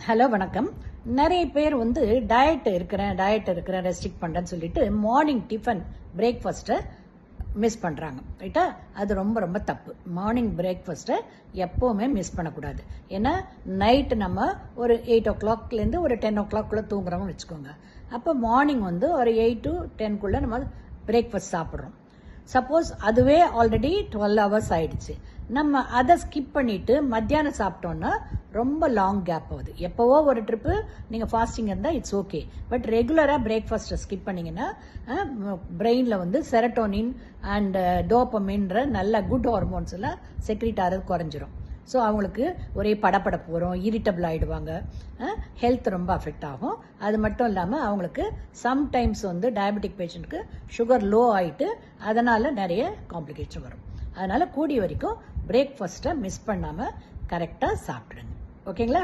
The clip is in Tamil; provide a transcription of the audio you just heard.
ஹலோ வணக்கம். நிறைய பேர் வந்து டயட் இருக்கிறேன் ரெஸ்ட்ரிக்ட் பண்ணுறேன்னு சொல்லிட்டு மார்னிங் டிஃபன் பிரேக்ஃபாஸ்ட்டை மிஸ் பண்ணுறாங்க. ரைட்டா? அது ரொம்ப ரொம்ப தப்பு. மார்னிங் பிரேக்ஃபாஸ்ட்டை எப்போவுமே மிஸ் பண்ணக்கூடாது. ஏன்னா நைட்டு நம்ம ஒரு 8 o'clockலேருந்து ஒரு 10 o'clock தூங்குறோம்னு வச்சுக்கோங்க. அப்போ மார்னிங் வந்து ஒரு 8 to 10 நம்ம பிரேக்ஃபாஸ்ட் சாப்பிட்றோம். சப்போஸ் அதுவே ஆல்ரெடி 12 hours ஆயிடுச்சு, நம்ம அதை ஸ்கிப் பண்ணிட்டு மத்தியானம் சாப்பிட்டோன்னா ரொம்ப லாங் கேப் ஆகுது. எப்போவோ ஒரு ட்ரிப்பு நீங்கள் ஃபாஸ்டிங் இருந்தால் இட்ஸ் ஓகே. பட் ரெகுலராக பிரேக்ஃபாஸ்ட்டை ஸ்கிப் பண்ணிங்கன்னா பிரெயினில் வந்து செரட்டோனின் அண்ட் டோப்பமின்ற நல்ல குட் ஹார்மோன்ஸ் எல்லாம் செக்ரீட் ஆகிறது குறைஞ்சிரும். ஸோ அவங்களுக்கு ஒரே படப்படப்பு வரும், இரிட்டபிள் ஆகிடுவாங்க, ஹெல்த் ரொம்ப அஃபெக்ட் ஆகும். அது மட்டும் இல்லாமல் அவங்களுக்கு சம்டைம்ஸ் வந்து டயபெட்டிக் பேஷண்ட்டுக்கு சுகர் லோ ஆகிட்டு அதனால் நிறைய காம்ப்ளிகேஷன் வரும். அதனால் கூடிய வரைக்கும் பிரேக்ஃபாஸ்ட்டை மிஸ் பண்ணாமல் கரெக்டாக சாப்பிடுங்க. ஓகேங்களா?